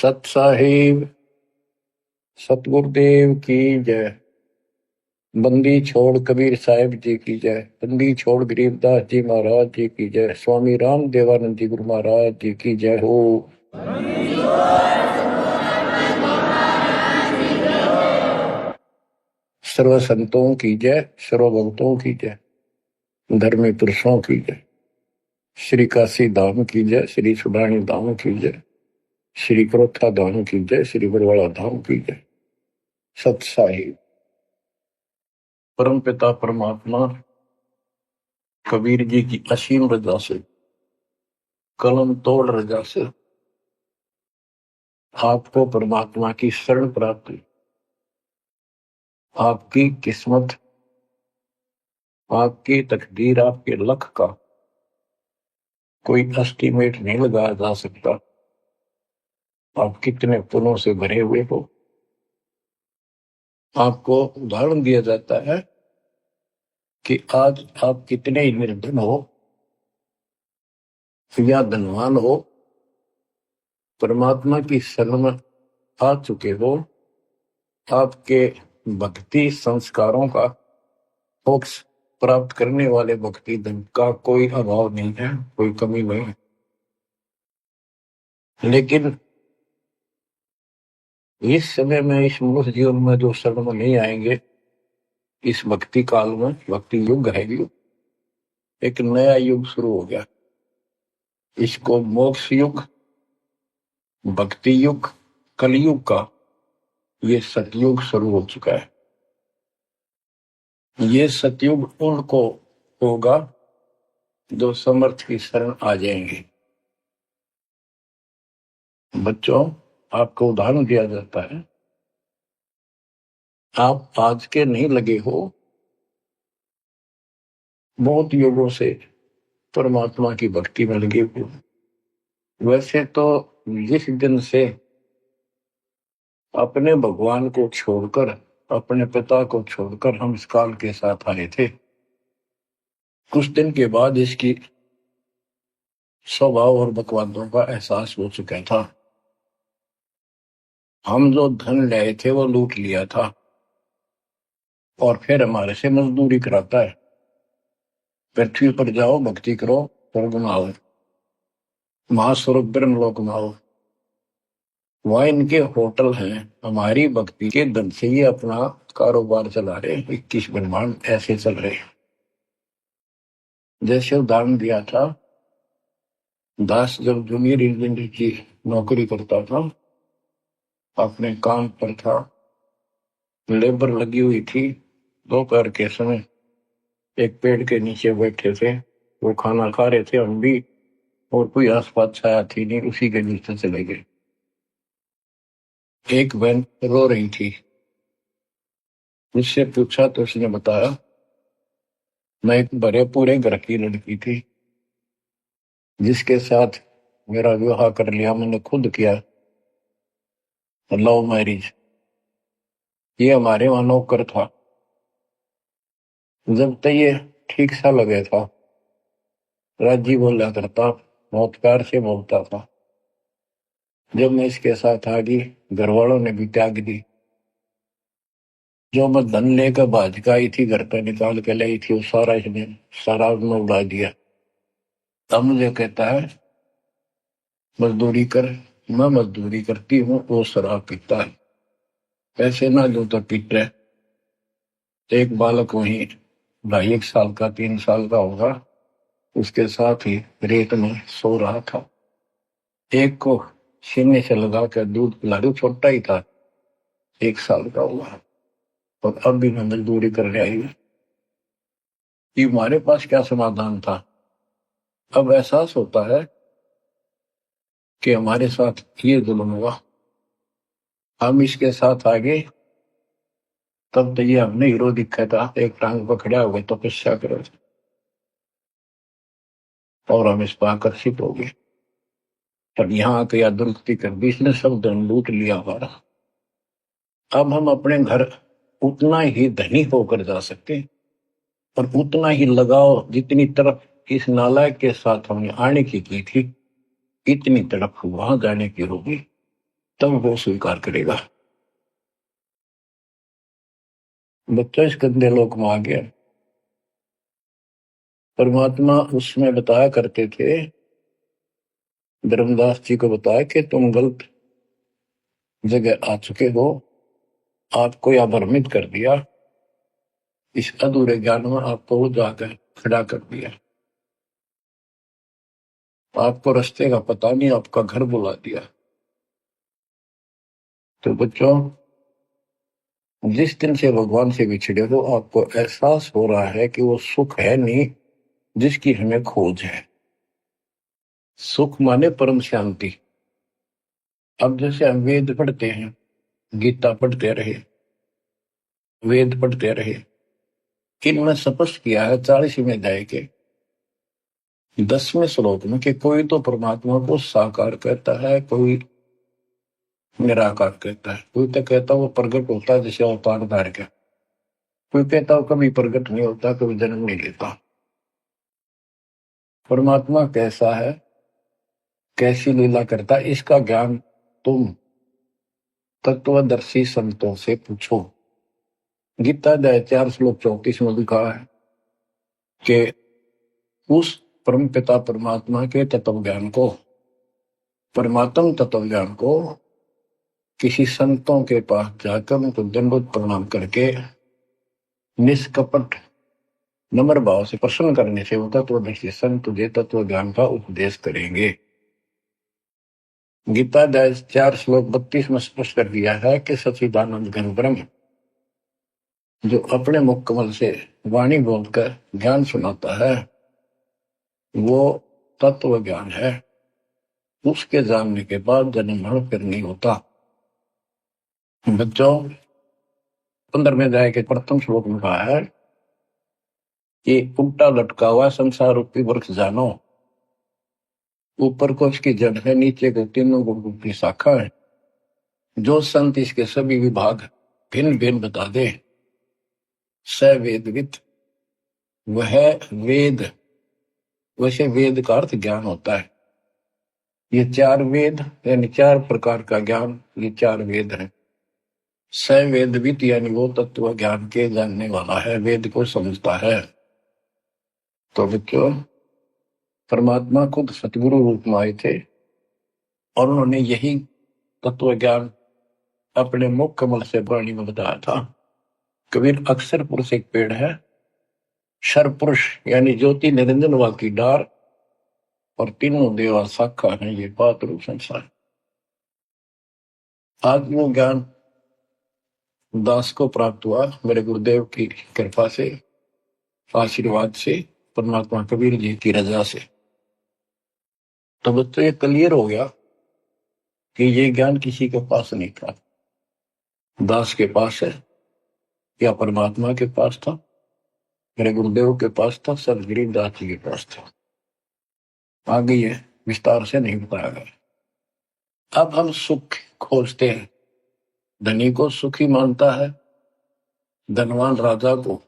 सत साहिब सतगुरुदेव की जय। बंदी छोड़ कबीर साहिब जी की जय। बंदी छोड़ गरीबदास जी महाराज जी की जय। स्वामी राम देवानंद जी गुरु महाराज जी की जय हो। सर्व संतों की जय, सर्व भक्तों की जय, धर्मी पुरुषों की जय। श्री काशी धाम की जय, श्री सुडानी धाम की जय, श्री क्रोथा धाम की जय, श्री बरवाड़ा धाम की जय। सत साहिब परम पिता परमात्मा कबीर जी की असीम रजा से, कलम तोड़ रजा से आपको परमात्मा की शरण प्राप्ति, आपकी किस्मत, आपकी तकदीर, आपके लक का कोई एस्टीमेट नहीं लगाया जा सकता। आप कितने पुण्यों से भरे हुए हो। आपको उदाहरण दिया जाता है कि आज आप कितने ही निर्धन हो या धनवान हो, परमात्मा की शरण में आ चुके हो। आपके भक्ति संस्कारों का, मोक्ष प्राप्त करने वाले भक्ति धन का कोई अभाव नहीं है, कोई कमी नहीं है। लेकिन इस समय में, इस मनुष्य जीवन में जो शरण में नहीं आएंगे, इस भक्ति काल में, भक्ति युग है, एक नया युग शुरू हो गया। इसको मोक्ष युग, भक्ति युग, कलयुग का ये सतयुग शुरू हो चुका है। ये सतयुग उनको होगा जो समर्थ की शरण आ जाएंगे। बच्चों, आपको उदाहरण दिया जाता है, आप आज के नहीं लगे हो, बहुत युगों से परमात्मा की भक्ति में लगे हुए। वैसे तो जिस दिन से अपने भगवान को छोड़कर, अपने पिता को छोड़कर हम इस काल के साथ आए थे, कुछ दिन के बाद इसकी स्वभाव और बकवादों का एहसास हो चुका था। हम जो धन लाए थे वो लूट लिया था और फिर हमारे से मजदूरी कराता है। पृथ्वी पर जाओ, भक्ति करो, स्वर्ग में आओ, महास्वर्ग ब्रह्मलोक में आओ। वह इनके होटल हैं। हमारी भक्ति के धन से ही अपना कारोबार चला रहे। 21 ब्रह्मांड ऐसे चल रहे। जैसे उदाहरण दिया था, दास जब जूनियर इंजीनियर की नौकरी करता था, अपने काम पर था, लेबर लगी हुई थी, दोपहर के समय एक पेड़ के नीचे बैठे थे, वो खाना खा रहे थे, हम भी, और कोई आसपास छाया थी नहीं, उसी के नीचे चले गए। एक बहन रो रही थी, मुझसे पूछा तो उसने बताया, मैं एक बड़े पूरे घर की लड़की थी जिसके साथ मेरा विवाह कर लिया, मैंने खुद किया, लव मैरिज। ये हमारे वहां नौकर था। जब तक ये ठीक सा लगे था, राजी बोला करता, बहुत प्यार से बोलता था। जब मैं इसके साथ आ गई, घर वालों ने भी त्याग दी। जो मैं धन लेकर भाज का आई थी, घर पे निकाल के लाई थी, वो सारा इसने शराब में उड़ा दिया। तब मुझे कहता है, मजदूरी कर। मैं मजदूरी करती हूँ, वो शराब पीता है। पैसे ना दो तो पीट रहे। एक बालक वहीं 2.5 साल का, 3 साल का होगा, उसके साथ ही रेत में सो रहा था। एक को सीने से लगा कर दूध पिला रही, छोटा ही था, 1 साल का हुआ, और अब भी मैं मजदूरी करने आई हूँ। कि हमारे पास क्या समाधान था। अब एहसास होता है कि हमारे साथ ये जुल्म हुआ, हम इसके साथ आगे, तब तो ये हमने हीरो दिखा था, एक टांग पर खड़ा हो गए, तपस्या करो, और हम इस पर आकर्षित हो गए। अब यहाँ आके या दुरुक्ति कर दी, इसने सब धन लूट लिया हमारा। अब हम अपने घर उतना ही धनी होकर जा सकते, और उतना ही लगाव जितनी तरफ इस नालायक के साथ हमने आने की थी, इतनी तरफ वहां जाने की होगी। तब वो स्वीकार करेगा। बच्चा इस गंदे लोक में आ गया। परमात्मा उसमें बताया करते थे, धर्मदास जी को बताया कि तुम गलत जगह आ चुके हो, आपको यह भ्रमित कर दिया, इस अधूरे ज्ञान में आपको वो जाकर खड़ा कर दिया, आपको रास्ते का पता नहीं, आपका घर बुला दिया। तो बच्चों, जिस दिन से भगवान से बिछड़े हो, आपको एहसास हो रहा है कि वो सुख है नहीं जिसकी हमें खोज है। सुख माने परम शांति। अब जैसे हम वेद पढ़ते हैं, गीता पढ़ते रहे, वेद पढ़ते रहे, इनमें स्पष्ट किया है 40वें अध्याय के 10वें श्लोक में कि कोई तो परमात्मा को साकार कहता है, कोई निराकार कहता है, कोई तो कहता वो प्रकट होता है जैसे अवतार धार के, कोई कहता वो कभी प्रकट नहीं होता, कभी जन्म नहीं लेता। परमात्मा कैसा है, कैसी लीला करता है, इसका ज्ञान तुम तत्वदर्शी संतों से पूछो। गीता अध्याय 4 श्लोक 34 में लिखा है कि उस परम पिता परमात्मा के तत्व ज्ञान को, परमात्म तत्व ज्ञान को किसी संतों के पास जाकर उनको दंडवत प्रणाम करके निष्कपट नम्र भाव से प्रसन्न करने से वो तत्वदर्शी संत तुझे तत्व ज्ञान का उपदेश करेंगे। गीता अध्याय 4 श्लोक 32 में स्पष्ट कर दिया है कि सच्चिदानंद घन ब्रह्म जो अपने मुख कमल से वाणी बोलकर ज्ञान सुनाता है, वो तत्व ज्ञान है। उसके जानने के बाद जन्म मरण फिर नहीं होता। बच्चों, 15वें अध्याय के प्रथम श्लोक में कहा है कि उल्टा लटका हुआ संसार रूपी वृक्ष जानो, ऊपर को इसकी जड़ है, नीचे को तीनों गुण की शाखा है। जो संत इसके सभी विभाग भिन्न भिन्न बता दे, स वेदविद, वह वेद। वैसे वेद का अर्थ ज्ञान होता है। ये 4 वेद यानी 4 प्रकार का ज्ञान, ये 4 वेद है। स वेदविद यानी वो तत्व ज्ञान के जानने वाला है, वेद को समझता है। तो बच्चों, परमात्मा खुद सतगुरु रूप में आए थे और उन्होंने यही तत्व ज्ञान अपने मुख कमल से वाणी में बताया था। कबीर अक्षर पुरुष एक पेड़ है, शर पुरुष यानी ज्योति निरंजन वा की डार, और तीनों देवा शाखा है, ये बात रूप संसार। आज वो ज्ञान दास को प्राप्त हुआ मेरे गुरुदेव की कृपा से, आशीर्वाद से, परमात्मा कबीर जी की रजा से। तो बच्चों, ये क्लियर हो गया कि ये ज्ञान किसी के पास नहीं था, दास के पास है या परमात्मा के पास था, मेरे गुरुदेव के पास था, सदगिरी दास जी के पास था। आगे ये विस्तार से नहीं बताया गया। अब हम सुख खोजते हैं। धनी को सुखी मानता है, धनवान राजा को,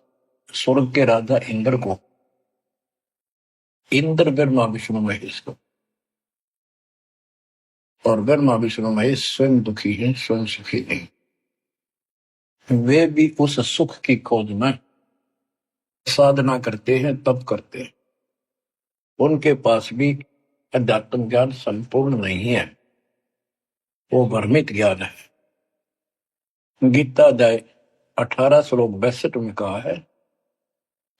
स्वर्ग के राजा इंद्र को, इंद्र ब्रह्मा विष्णु महेश को, और ब्रह्मा विष्णु महेश स्वयं दुखी है, स्वयं सुखी नहीं। वे भी उस सुख की खोज में साधना करते हैं, तप करते हैं। उनके पास भी अध्यात्म ज्ञान संपूर्ण नहीं है, वो भ्रमित ज्ञान है। गीता अध्याय 18 श्लोक 62 में कहा है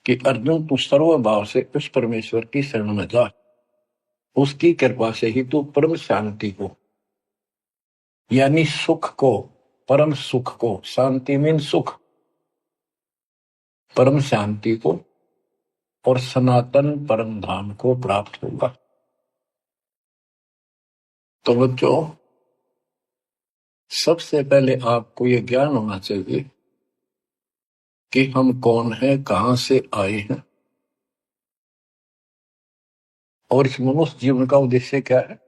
कि अर्जुन, तू सर्व भाव से उस परमेश्वर की शरण में जा, उसकी कृपा से ही तू परम शांति को यानी सुख को, परम सुख को, शांति मीन सुख, परम शांति को और सनातन परम धाम को प्राप्त होगा। तो बच्चों, सबसे पहले आपको यह ज्ञान होना चाहिए कि हम कौन हैं, कहां से आए हैं, और इस मनुष्य जीवन का उद्देश्य क्या है।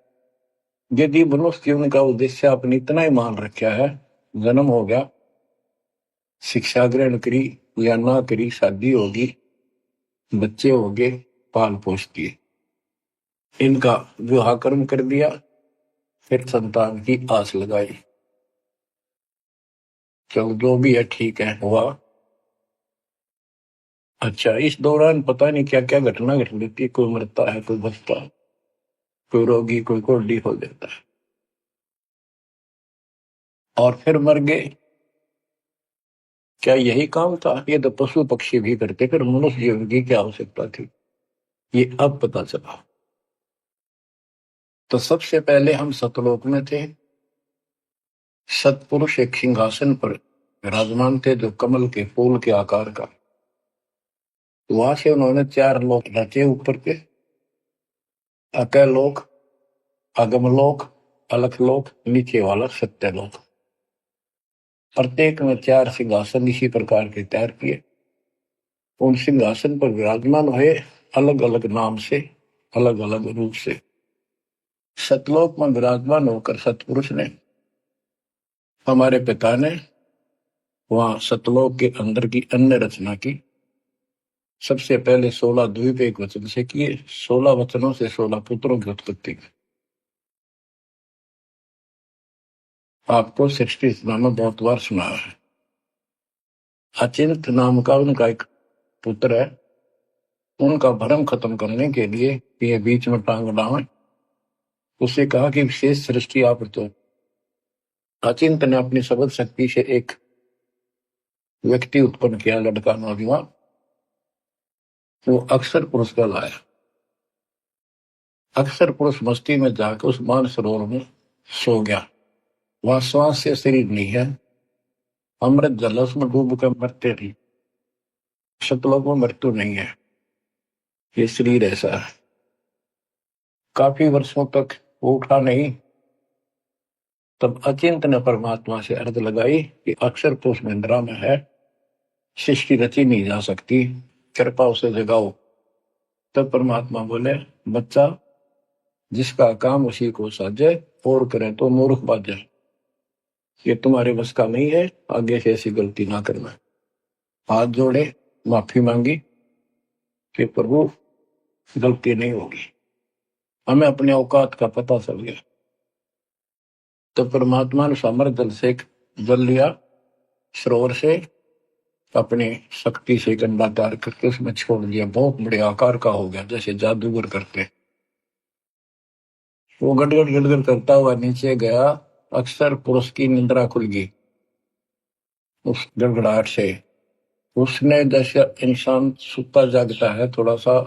यदि मनुष्य जीवन का उद्देश्य आपने इतना ही मान रखा है, जन्म हो गया, शिक्षा ग्रहण करी या ना करी, शादी होगी, बच्चे हो गए, पाल पोस दिए, इनका विवाह कर्म कर दिया, फिर संतान की आस लगाई। चलो जो भी है ठीक है, हुआ। अच्छा, इस दौरान पता नहीं क्या क्या घटना घट जाती है, कोई मरता है, कोई बचता है, कोई रोगी, कोई कोडी हो जाता है, और फिर मर गए। क्या यही काम था? ये तो पशु पक्षी भी करते, फिर मनुष्य जीवन की क्या आवश्यकता थी? ये अब पता चला। तो सबसे पहले हम सतलोक में थे। सतपुरुष एक सिंहासन पर विराजमान थे, जो कमल के फूल के आकार का। वहां से उन्होंने 4 लोक रचे ऊपर के: अकलोक, अगमलोक, अलखलोक, नीचे वाला सत्यलोक। प्रत्येक में 4 सिंहासन इसी प्रकार के तैयार किए। उन सिंहासन पर विराजमान हुए, अलग अलग नाम से, अलग अलग रूप से। सतलोक में विराजमान होकर सतपुरुष ने, हमारे पिता ने, वहां सतलोक के अंदर की अन्य रचना की। सबसे पहले 16 द्वीप एक वचन से किए, 16 वचनों से 16 पुत्रों की उत्पत्ति की। आपको सृष्टि में बहुत बार सुना है। अचिंत नाम का उनका एक पुत्र है। उनका भ्रम खत्म करने के लिए ये बीच में टांग डावे, उससे कहा कि विशेष सृष्टि आप तो। अचिंत ने अपनी शब्द शक्ति से एक व्यक्ति उत्पन्न किया, लड़का नौजवान। वो अक्षर पुरुष का लाया। अक्षर पुरुष मस्ती में जाकर उस मान सरोवर में सो गया। वहां श्वास से शरीर नहीं है, अमृत जल उसमें डूब कर मरते नहीं। सतलोक में मृत्यु नहीं है, ये शरीर ऐसा है। काफी वर्षों तक वो उठा नहीं। तब अचिंत ने परमात्मा से अर्ज लगाई कि अक्षर पुरुष निंद्रा में है, सृष्टि रची नहीं जा सकती, कृपा उसे जगाओ। तब परमात्मा बोले, बच्चा, जिसका काम उसी को साजे, और करे तो मूर्ख बाजे। ये तुम्हारे बस का नहीं है, आगे से ऐसी गलती ना करना। हाथ जोड़े, माफी मांगी कि प्रभु गलती नहीं होगी। हमें अपने औकात का पता चल गया। तो परमात्मा ने सामर जल से जल लिया, सरोवर से अपनी शक्ति से गंदा तैयार करके उसमें छोड़ दिया। बहुत बड़े आकार का हो गया, जैसे जादूगर करते। वो गड़गड़ गड़गड़ करता हुआ नीचे गया। अक्सर पुरुष की निंद्रा खुल गई उस गड़गड़ाहट से। उसने, जैसे इंसान सुता जागता है, थोड़ा सा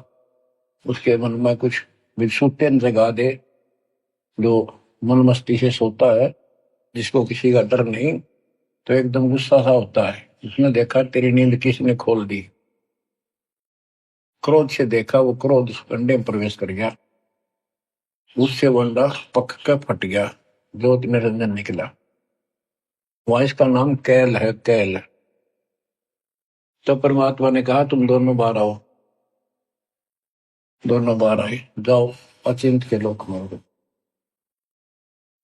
उसके मन में कुछ विक्षुप्तन जगा दे, जो मन मस्ती से सोता है, जिसको किसी का डर नहीं, तो एकदम गुस्सा सा होता है। उसने देखा तेरी नींद किसने खोल दी। क्रोध से देखा, वो क्रोध उस अंडे में प्रवेश कर गया। उससे वो अंडा पक कर फट गया, ज्योति निरंजन निकला। वहां इसका नाम कैल है, कैल। तो परमात्मा ने कहा, तुम दोनों बाहर आओ। दोनों बाहर आए, जाओ अचिंत के लोक में हो।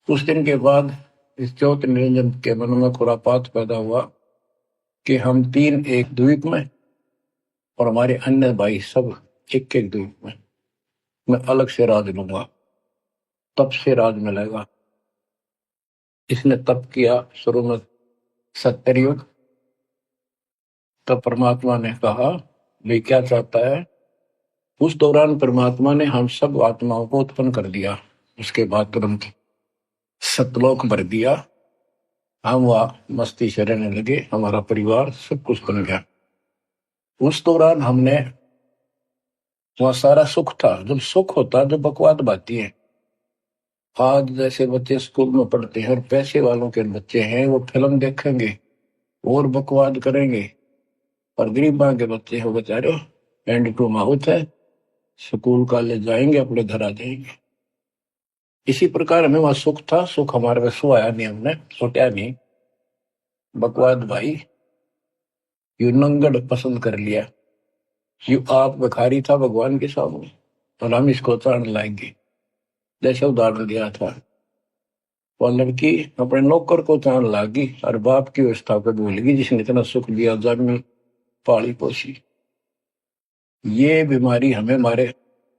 कुछ दिन के बाद इस ज्योति निरंजन के मन में खुरापात पैदा हुआ कि हम 3 एक द्वीप में, और हमारे अन्य भाई सब एक एक द्वीप में। मैं अलग से राज लूंगा, तप से राज मिलेगा। इसने तप किया शुरू में, 70 युग। तब परमात्मा ने कहा, भाई क्या चाहता है? उस दौरान परमात्मा ने हम सब आत्माओं को उत्पन्न कर दिया। उसके बाद तुरंत सतलोक भर दिया। हम वहां मस्ती से रहने लगे, हमारा परिवार सब कुछ बन गया। उस दौरान हमने, वहां सारा सुख था। जब सुख होता है, जब बकवाद बाती है। आज जैसे बच्चे स्कूल में पढ़ते हैं और पैसे वालों के बच्चे हैं, वो फिल्म देखेंगे और बकवाद करेंगे, और गरीबा के बच्चे हो बेचारे एंड टू माउथ है, स्कूल कॉलेज जाएंगे, अपने घर आ जाएंगे। इसी प्रकार हमें वहां सुख था। सुख हमारे में सो आया नहीं, हमने सोचा नहीं। बकवाद भाई यू नंगड़ पसंद कर लिया। यू आप भिखारी था भगवान के सामने, और हम इसको ताड़ लाएंगे। जैसे उदाहरण दिया था, वो लड़की अपने नौकर को ताड़ लागी और बाप की व्यवस्था को भूल गई, जिसने इतना सुख दिया, जन्म पाली पोसी। ये बीमारी हमें हमारे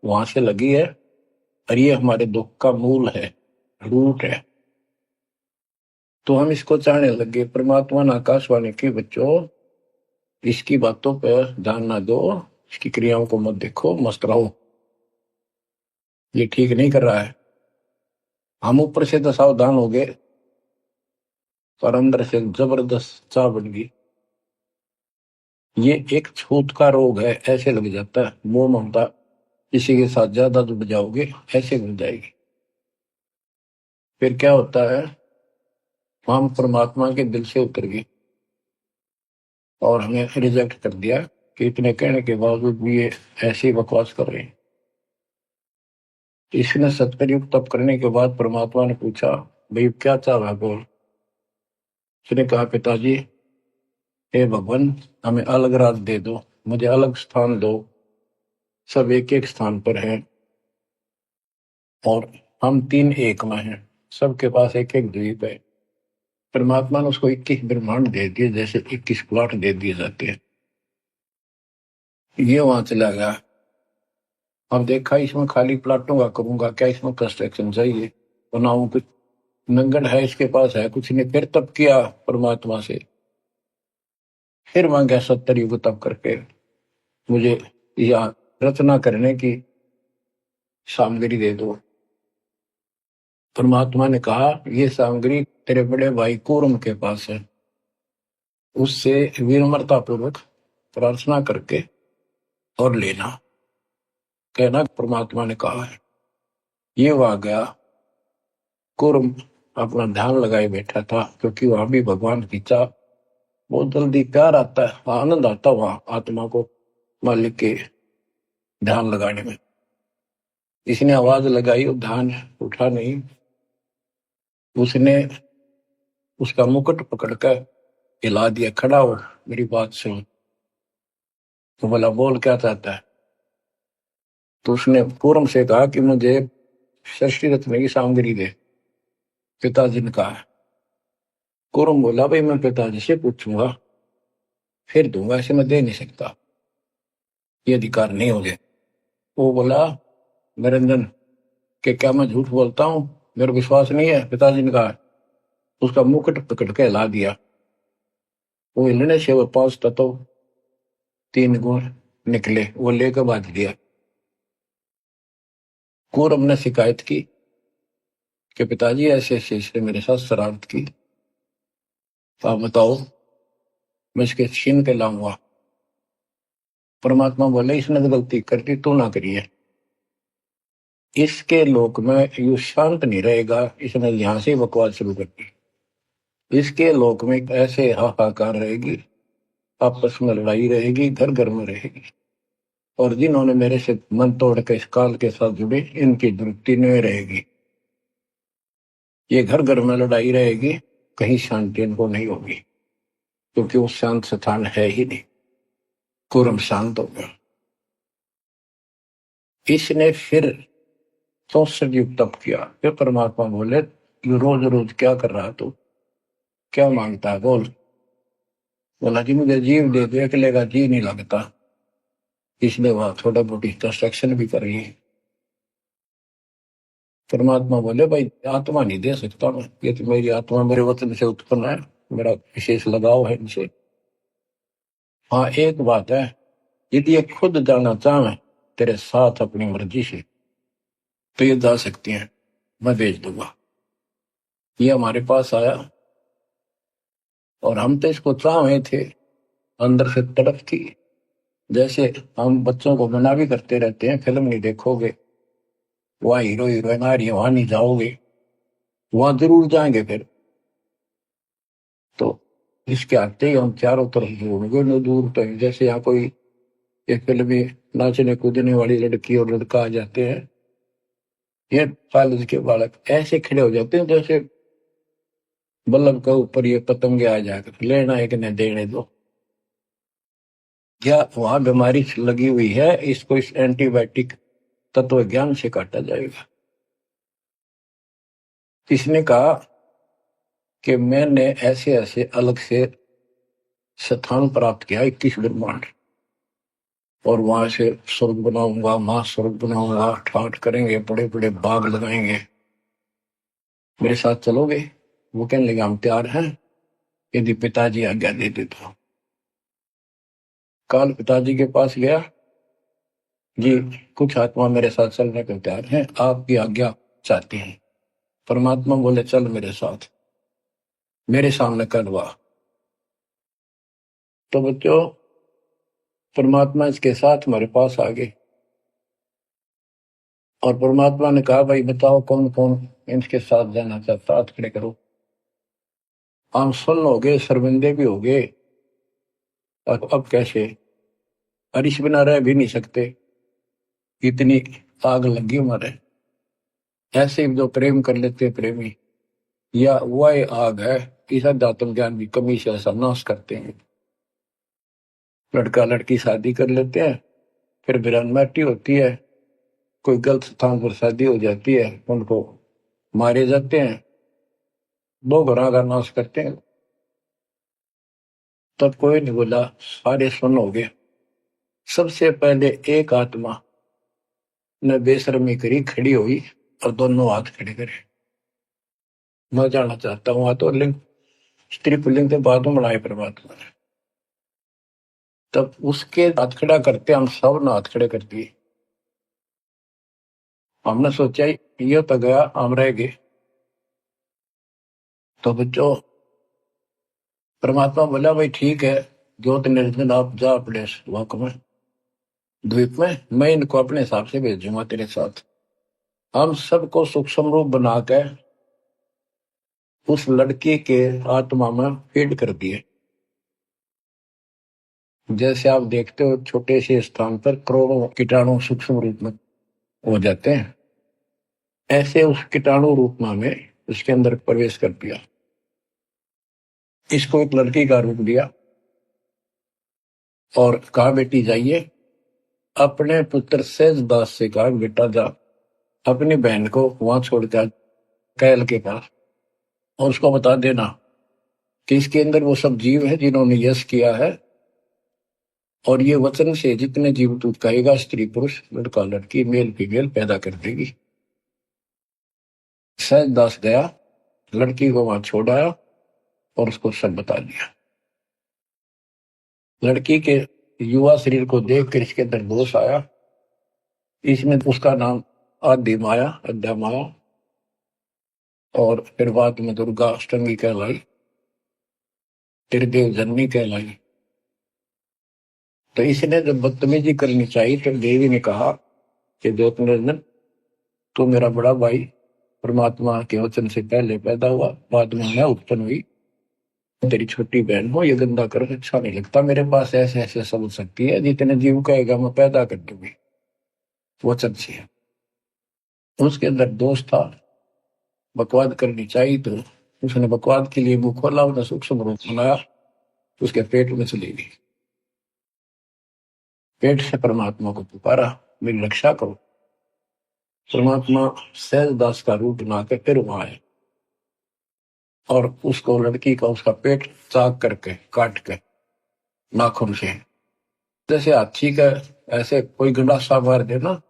वहां से लगी है, और ये हमारे दुख का मूल है। रूट है। तो हम इसको चाहने लगे। परमात्मा ने आकाशवाणी की, बच्चों इसकी बातों पर ध्यान ना दो, इसकी क्रियाओं को मत देखो, मस्त रहो, ये ठीक नहीं कर रहा है। हम ऊपर से तो सावधान हो गए, पर अंदर से जबरदस्त चाह बन गई। ये एक छूत का रोग है, ऐसे लग जाता है। मोह ममता किसी के साथ ज्यादा जुड़ जाओगे, ऐसे मिल जाएगी। फिर क्या होता है, हम परमात्मा के दिल से उतर गए और हमें रिजेक्ट कर दिया कि इतने कहने के बावजूद भी ये ऐसी बकवास कर रहे हैं। इसने सत्कर्युग तप करने के बाद परमात्मा ने पूछा, भाई क्या चाह रहा बोल। उसने कहा, पिताजी हे भगवान, हमें अलग राज दे दो, मुझे अलग स्थान दो। सब एक एक स्थान पर हैं और हम तीन एक में हैं, सबके पास एक एक द्वीप है। परमात्मा ने उसको 21 ब्रह्मांड दे दिए, जैसे 21 प्लॉट दे दिए जाते हैं। ये वहां चला गया। अब देखा, इसमें खाली प्लाटों का करूंगा क्या, इसमें कंस्ट्रक्शन चाहिए, बनाऊं कुछ। नंगन है इसके पास, है कुछ नहीं। फिर तप किया परमात्मा से, फिर मांगा 70 युग तप करके मुझे यहाँ रचना करने की सामग्री दे दो। परमात्मा ने कहा, ये सामग्री तेरे बड़े भाई कूर्म के पास है, उससे विनम्रता पूर्वक प्रार्थना करके और लेना। कहना परमात्मा ने कहा है। ये वहां गया, कूर्म अपना ध्यान लगाए बैठा था, क्योंकि वहां भी भगवान की चाह बहुत जल्दी प्यार आता है, आनंद आता वहां आत्मा को मालिक के ध्यान लगाने में। इसने आवाज लगाई और ध्यान उठा नहीं। उसने उसका मुकुट पकड़कर हिला दिया, खड़ा हो मेरी बात सुन। तो बोला, बोल क्या चाहता है। तो उसने पूर्व से कहा कि मुझे षष्ठी रत्न की सामग्री दे। पिताजी ने कहा। पूर्व बोला, भाई मैं पिताजी से पूछूंगा फिर दूंगा, ऐसे मैं दे नहीं सकता, ये अधिकार नहीं हो गया। वो बोला, निरंजन के क्या मैं झूठ बोलता हूँ, मेरा विश्वास नहीं है। पिताजी ने कहा। उसका मुकुट पकड़ के हिला दिया। वो हिलने से वो 5 तत्व 3 गुण निकले, वो लेकर बांध दिया। कूर्म ने शिकायत की कि पिताजी ऐसे ऐसे इसने मेरे साथ शरारत की, तो आप बताओ मैं इसके छीन के लाऊंगा। परमात्मा बोले, इसने तो गलती कर दी, तू ना करिए। इसके लोक में यू शांत नहीं रहेगा, इसने यहां से बकवास शुरू कर दी। इसके लोक में ऐसे हाहाकार रहेगी, आपस में लड़ाई रहेगी, घर घर में रहेगी। और जिन्होंने मेरे से मन तोड़ के इस काल के साथ जुड़े, इनकी तृप्ति नहीं रहेगी। ये घर घर में लड़ाई रहेगी, कहीं शांति इनको नहीं होगी, क्योंकि वो शांत स्थान है ही नहीं। कुरम शांत हो गया। इसने फिर 64 युग तप किया। फिर परमात्मा बोले, तू रोज रोज क्या कर रहा, तू क्या मांगता है बोल। बोला, जी मुझे जीव दे दे, अकेले का जी नहीं लगता। इसलिए वहां थोड़ा मोटी कंस्ट्रक्शन भी कर रही है। परमात्मा बोले, भाई आत्मा नहीं दे सकता मैं, ये तो मेरी आत्मा मेरे वतन से उत्पन्न है, मेरा विशेष लगाव है इनसे। हाँ एक बात है, यदि ये खुद जाना चाहे तेरे साथ अपनी मर्जी से, तो ये जा सकती हैं, मैं भेज दूंगा। ये हमारे पास आया और हम तो इसको चाहे थे, अंदर से तड़प थी। जैसे हम बच्चों को मना भी करते रहते हैं, फिल्म नहीं देखोगे, वहाँ हीरो हीरोइन आ रही है, वहां नहीं जाओगे, वहां जरूर जाएंगे। फिर तो इसके आते ही हम चारों तरफ घूमेंगे, न दूर तक। जैसे यहाँ कोई एक फिल्म में नाचने कूदने वाली लड़की और लड़का आ जाते हैं, ये कॉलेज के बालक ऐसे खड़े हो जाते हैं जैसे बल्लभ के ऊपर ये पतंगे आ जाकर लेना है कि नहीं देने दो। क्या वहां बीमारी लगी हुई है, इसको इस एंटीबायोटिक तत्व ज्ञान से काटा जाएगा। इसने कहा कि मैंने ऐसे ऐसे अलग से स्थान प्राप्त किया, 21 ब्रह्मांड, और वहां से स्वर्ग बनाऊंगा, मां स्वर्ग बनाऊंगा, ठाट करेंगे, बड़े बड़े बाग लगाएंगे। मेरे साथ चलोगे? वो कहने लगे हम तैयार हैं, यदि पिताजी आज्ञा दे दे तो। काल पिताजी के पास गया, जी कुछ आत्मा मेरे साथ चलने को तैयार हैं, आपकी आज्ञा चाहती हैं। परमात्मा बोले चल मेरे साथ, मेरे सामने करवा। तो बच्चों, परमात्मा इसके साथ हमारे पास आ गए और परमात्मा ने कहा भाई बताओ कौन कौन इनके साथ जाना चाहता, हाथ खड़े करो। हम सुन हो गए, शर्मिंदे भी हो गए, और अब कैसे, अरिश बिना रह भी नहीं सकते, इतनी आग लगी हमारे। ऐसे जो प्रेम कर लेते प्रेमी, या वह आग है, इस अध्यात्म ज्ञान की कमी से ऐसा नाश करते हैं। लड़का लड़की शादी कर लेते हैं, फिर विरानमाटी होती है, कोई गलत स्थान पर शादी हो जाती है, उनको मारे जाते हैं, दो घरों का नाश करते हैं। तब कोई नहीं बोला, सारे सुन हो गए। सबसे पहले एक आत्मा ने बेशर्मी करी, खड़ी हुई और दोनों हाथ खड़े करे। मैं जानना चाहता हूं, तो लिंग स्त्री पुल्लिंग के बाद में बनाए परमात्मा ने। तब उसके हाथ खड़ा करते हम सब ने हाथ खड़े कर दिए। हमने सोचा ये तो गया, हम रह गए। तो बच्चों, परमात्मा बोला भाई ठीक है, ज्योत निर्जन आप जा अपने वक में, द्वीप में, मैं इनको अपने हिसाब से भेजूंगा तेरे साथ। हम सबको सूक्ष्म रूप बनाकर उस लड़की के आत्मा में फीड कर दिए। जैसे आप देखते हो छोटे से स्थान पर करोड़ों कीटाणु सूक्ष्म रूप में हो जाते हैं, ऐसे उस कीटाणु रूप में हमें उसके अंदर प्रवेश कर दिया। इसको एक लड़की का रूप दिया और कहा बेटी जाइए, अपने पुत्र सहज दास से कहा बेटा जा अपनी बहन को वहां छोड़ कर कैल के पास, और उसको बता देना कि इसके अंदर वो सब जीव है जिन्होंने यश किया है, और ये वचन से जितने जीव तू कहेगा, स्त्री पुरुष लड़का लड़की मेल फीमेल पैदा कर देगी। सहज दास गया, लड़की को वहां छोड़ाया और उसको सब बता दिया। लड़की के युवा शरीर को देखकर इसके अंदर दोष आया, इसमें उसका नाम आदि माया, अद्या माया, और फिर बाद में दुर्गा अष्टमी कहलाई, त्रिदेव जननी कहलाई। तो इसने जब बदतमीजी करनी चाहिए तो देवी ने कहा कि ज्योत निरंजन तू मेरा बड़ा भाई, परमात्मा के वचन से पहले पैदा हुआ, बाद में मैं उत्पन्न हुई, तेरी छोटी बहन हो, ये गंदा कर अच्छा नहीं लगता। मेरे पास ऐसे ऐसे समझ सकती है, जितने जीव कहेगा मैं पैदा कर दूंगी वचन से। उसके अंदर दोष था, बकवाद करनी चाहिए, तो उसने बकवाद के लिए मुंह खोला, उसने सूक्ष्म रूप बनाया, उसके पेट में चली गई। पेट से परमात्मा को पुकारा, मेरी रक्षा करो। परमात्मा सहज दास का रूप बनाकर फिर वहां आए और उसको लड़की का उसका पेट चाक करके काट के नाखून से, जैसे हाथी का ऐसे कोई गंडासा मार दे ना,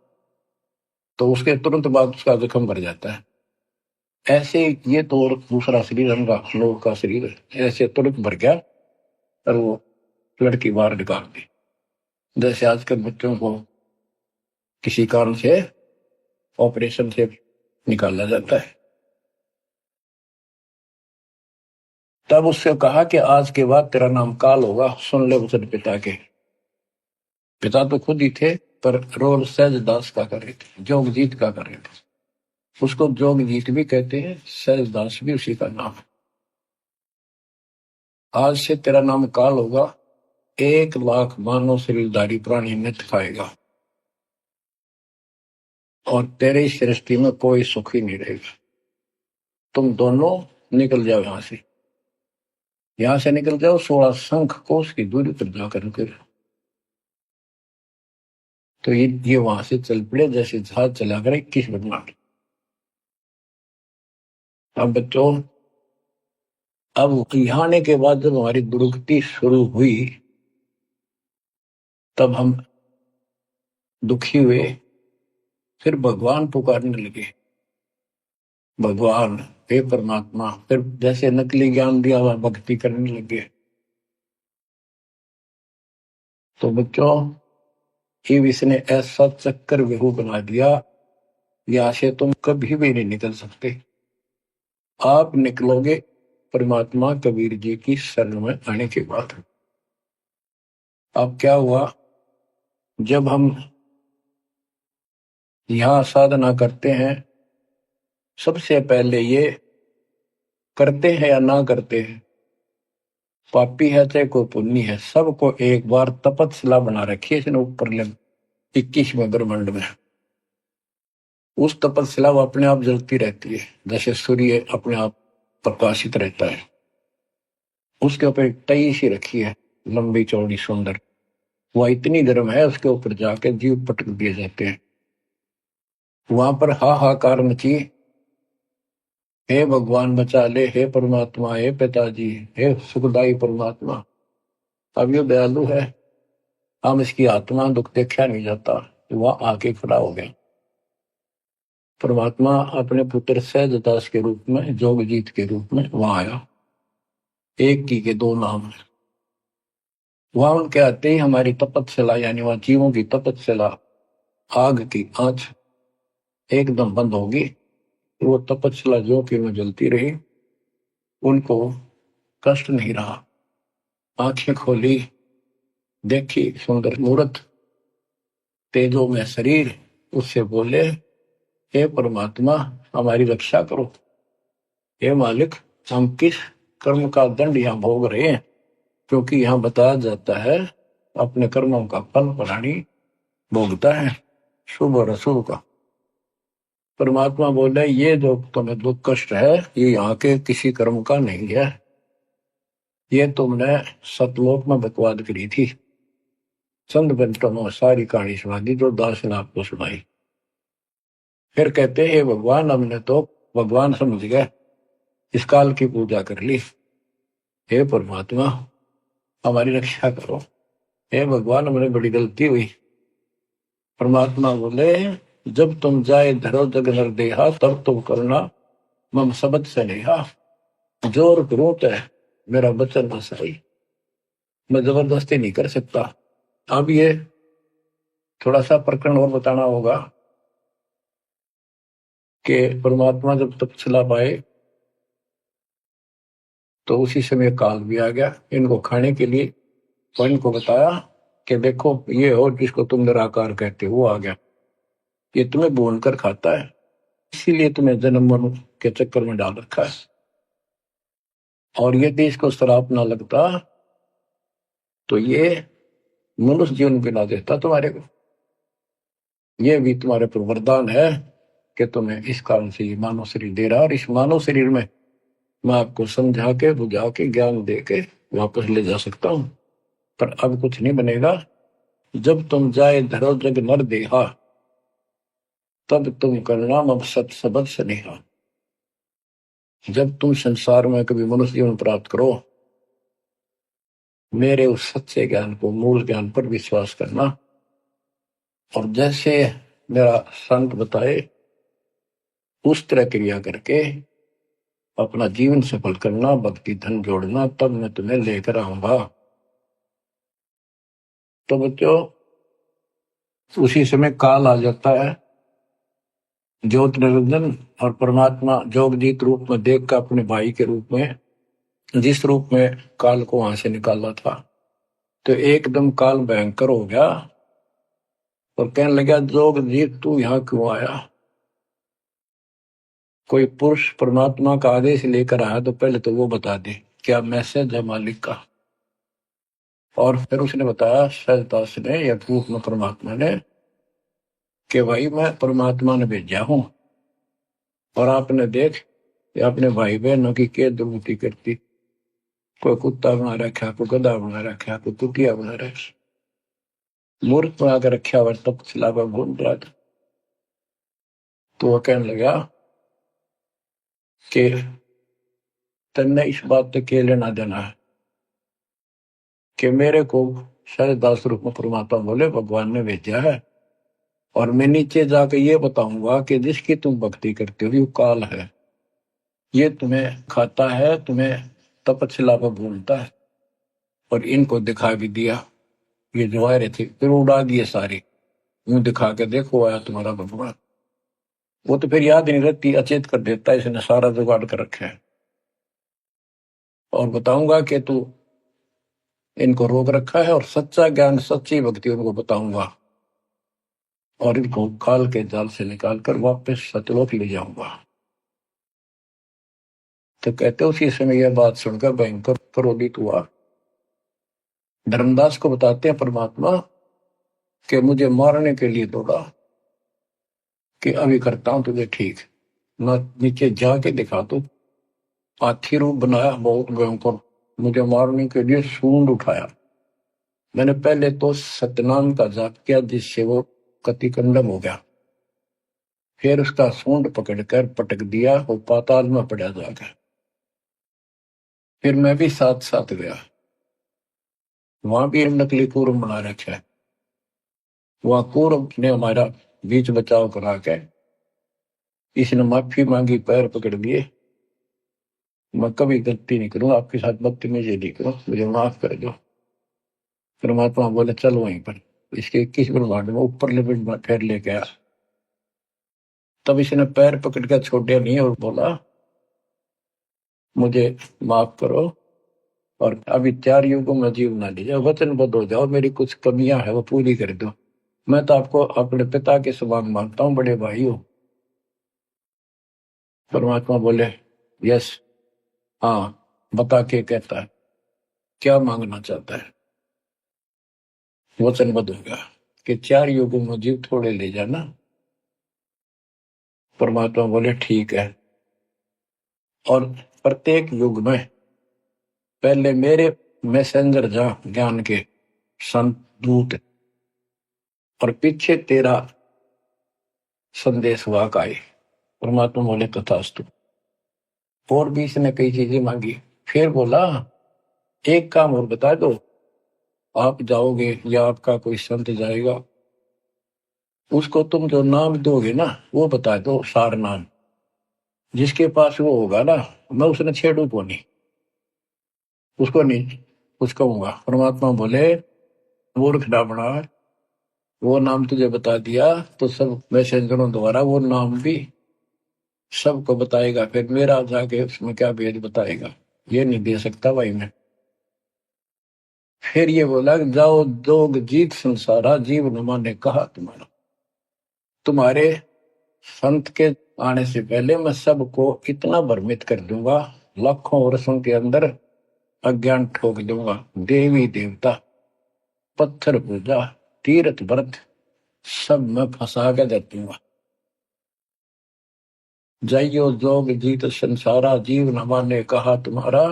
तो उसके तुरंत बाद उसका जख्म भर जाता है। ऐसे ये तो और दूसरा शरीर हमका लोग का शरीर ऐसे तुरंत भर गया और वो लड़की बाहर निकाल दी। जैसे आजकल बच्चों को किसी कारण से ऑपरेशन से निकाला जाता है। तब उससे कहा कि आज के बाद तेरा नाम काल होगा, सुन ले वचन पिता के। पिता तो खुद ही थे, पर रोल सहज दास का कर रहे थे, जोगजीत का कर रहे थे। उसको जोगजीत भी कहते हैं, सहज दास भी उसी का नाम है। आज से तेरा नाम काल होगा, 1,00,000 मानव शरीरधारी प्राणी नित खाएगा और तेरे इस सृष्टि में कोई सुख ही नहीं रहेगा। तुम दोनों निकल जाओ यहां से निकल जाओ, 16 शंख कोस की दूरी पर जाकर रुके। तो ये वहां से चल पड़े जैसे जहाज चला कर 21 बदला। अब बच्चों, अब यहाँ आने के बाद जब हमारी दुर्गति शुरू हुई, तब हम दुखी हुए, फिर भगवान पुकारने लगे, भगवान हे परमात्मा। फिर जैसे नकली ज्ञान दिया हुआ भक्ति करने लगे। तो बच्चों, शिव इसने ऐसा चक्कर व्यू बना दिया, यहाँ से तुम कभी भी नहीं निकल सकते। आप निकलोगे परमात्मा कबीर जी की शरण में आने के बाद। अब क्या हुआ, जब हम यहां साधना करते हैं, सबसे पहले ये करते हैं या ना करते हैं, पापी है चाहे कोई पुण्य है, सबको एक बार तपस्या बना रखी है इसने ऊपर 21वें ब्रह्मांड में। उस तपस्या वो अपने आप जलती रहती है, जैसे सूर्य अपने आप प्रकाशित रहता है। उसके ऊपर एक तई सी रखी है, लंबी चौड़ी सुंदर, वह इतनी गर्म है, उसके ऊपर जाके जीव पटक दिए जाते हैं। वहां पर हाहाकार मची, हे भगवान बचा ले, हे परमात्मा, हे पिताजी, हे सुखदाई परमात्मा। अब ये दयालु है, हम इसकी आत्मा दुख देखा नहीं जाता। वह आके खड़ा हो गया। परमात्मा अपने पुत्र सहजदास के रूप में, जोगजीत के रूप में वहां आया। एक की के दो नाम है। वहां उनके आते ही हमारी तपस्या, यानी वहां जीवों की तपस्या, आग की आंच एकदम बंद होगी। वो तपस्या जो कि में जलती रही, उनको कष्ट नहीं रहा। आंखें खोली, देखी सुंदर मूर्त, तेजो में शरीर, उससे बोले, हे परमात्मा हमारी रक्षा करो। हे मालिक, हम किस कर्म का दंड यहाँ भोग रहे हैं, क्योंकि यहाँ बताया जाता है अपने कर्मों का फल प्राणी भोगता है, शुभ और अशुभ का। परमात्मा बोले, ये जो तुम्हें दुख कष्ट है, ये यहाँ के किसी कर्म का नहीं है, ये तुमने सतलोक में बकवाद करी थी। चंद मिनटों में सारी कहानी सुना दी जो दास ने आपको सुनाई। फिर कहते हैं, भगवान हमने तो भगवान समझ गए, इस काल की पूजा कर ली। हे परमात्मा हमारी रक्षा करो। हे भगवान हमने बड़ी गलती हुई। परमात्मा बोले, जब तुम जाए धरो जग नर देहा, तब तुम करना मम शब्द से नेहा। जोर करूं तो मेरा बचन न सही, मैं जबरदस्ती नहीं कर सकता। अब ये थोड़ा सा प्रकरण और बताना होगा कि परमात्मा जब तपस्या पाए तो उसी समय काल भी आ गया इनको खाने के लिए। तो इनको बताया कि देखो ये हो जिसको तुम निराकार कहते हो, वो आ गया, ये तुम्हें भून कर खाता है, इसीलिए तुम्हें जन्म मरण के चक्कर में डाल रखा है। और यदि इसको श्राप ना लगता तो ये मनुष्य जीवन भी ना देता तुम्हारे को। ये भी तुम्हारे पर वरदान है कि तुम्हें इस कारण से ये मानव शरीर दे रहा है, और इस मानव शरीर में मैं आपको समझा के बुझा के ज्ञान दे के वापस ले जा सकता हूं। पर अब कुछ नहीं बनेगा। जब तुम जाए धरो जग नर देहा, तब तुम करना मम सत सबद स्नेहा। जब तुम संसार में कभी मनुष्य जीवन प्राप्त करो, मेरे उस सच्चे ज्ञान को, मूल ज्ञान पर विश्वास करना, और जैसे मेरा संत बताए उस तरह क्रिया करके अपना जीवन सफल करना, भक्ति धन जोड़ना, तब मैं तुम्हें लेकर आऊंगा। तो बच्चों, उसी समय काल आ जाता है। ज्योत निरंजन और परमात्मा जोगजीत रूप में देख कर अपने भाई के रूप में, जिस रूप में काल को वहां से निकाला था, तो एकदम काल भयंकर हो गया और कहने लगा, जोगजीत तू यहाँ क्यों आया? कोई पुरुष परमात्मा का आदेश लेकर आया तो पहले तो वो बता दे क्या मैसेज है मालिक का। और फिर उसने बताया, सहजदास ने या रूप में परमात्मा ने, कि भाई मैं परमात्मा ने भेजा हूं, और आपने देख अपने भाई बहनों की क्या दुर्गति करती। कोई कुत्ता बना रखा, कोई गधा बना रखा, कोई कुटिया बना रखा, मूर्ख बना कर रखा हुआ, तब सिलावा भूल रहा था। तो वह कहने लगा कि तन्ने इस बात तक के लेना देना है कि मेरे को सहजदास रूप में परमात्मा बोले भगवान ने भेजा है, और मैं नीचे जाकर ये बताऊंगा कि जिसकी तुम भक्ति करते हो वो काल है, ये तुम्हें खाता है, तुम्हें तपस्या पर भूलता है। और इनको दिखा भी दिया, ये जो आ रहे थे फिर उड़ा दिए सारे, यूं दिखा के देखो आया तुम्हारा भगवान। वो तो फिर याद नहीं रहती, अचेत कर देता है, इसने सारा जुगाड़ कर रखा है। और बताऊंगा कि तू इनको रोक रखा है, और सच्चा ज्ञान सच्ची भक्ति उनको बताऊंगा, और इनको काल के जाल से निकाल कर वापस सतलोक ले जाऊंगा। तो कहते उसी समय यह बात सुनकर भयंकर क्रोधित हुआ। धर्मदास को बताते हैं परमात्मा कि मुझे मारने के लिए दौड़ा, कि अभी करता हूं तुझे ठीक, ना नीचे जाके दिखा दो। हाथी रूप बनाया बहुत भयंकर, मुझे मारने के लिए सूंड उठाया। मैंने पहले तो सतनाम का जाप किया, जिससे वो कतिकंडम हो गया। फिर उसका सूंड पकड़कर पटक दिया, वो पाताल में पड़ा जाकर। फिर मैं भी साथ साथ गया, वहां भी नकली कूर्म बना रखा है। वहां कूर्म ने हमारा बीच बचाव करा के इसने माफी मांगी, पैर पकड़ लिए, मैं कभी गलती नहीं करूंगा, आपके साथ बदतमीजी नहीं करूं, मुझे माफ कर दो। परमात्मा बोले चल वहीं पर, इसके 21 ब्रह्मांड में ऊपर लिमिट में फिर लेके आया। तब इसने पैर पकड़ कर छोड़े नहीं और बोला मुझे माफ करो, और अभी 4 युगों में जीव ना लीजिए, वचनबद्ध हो जाओ, मेरी कुछ कमियां है वो पूरी कर दो। मैं तो आपको अपने पिता के समान मानता हूँ, बड़े भाई हो। परमात्मा बोले यस, हाँ बता के कहता है, क्या मांगना चाहता है। वचनबद्ध होगा कि 4 युगों में जीव थोड़े ले जाना। परमात्मा बोले ठीक है, और प्रत्येक युग में पहले मेरे मैसेंजर जा ज्ञान के संत दूत, और पीछे तेरा संदेश वाहक आए। परमात्मा बोले तथास्तु। और भी इसने कई चीजें मांगी। फिर बोला एक काम और बता दो, आप जाओगे या आपका कोई संत जाएगा, उसको तुम जो नाम दोगे ना वो बता दो, सार नाम जिसके पास वो होगा ना, मैं उसने छेड़ू को नहीं, उसको नहीं कुछ कहूंगा। परमात्मा बोले मूर्ख डाबड़ा, वो नाम तुझे बता दिया तो सब मैसेंजरों द्वारा वो नाम भी सबको बताएगा, फिर मेरा जाके उसमें क्या भेद बताएगा, ये नहीं दे सकता भाई मैं। फिर ये बोला जाओ जोग जीत संसारा, जीव नुमा ने कहा तुम्हारा, तुम्हारे संत के आने से पहले मैं सबको इतना भ्रमित कर दूंगा, लाखों वर्षों के अंदर अज्ञान ठोक दूंगा। देवी देवता, पत्थर पूजा, तीर्थ व्रत सब मैं फंसा के दे दूंगा। जाइयो जोग जीत संसारा, जीव नमा ने कहा तुम्हारा,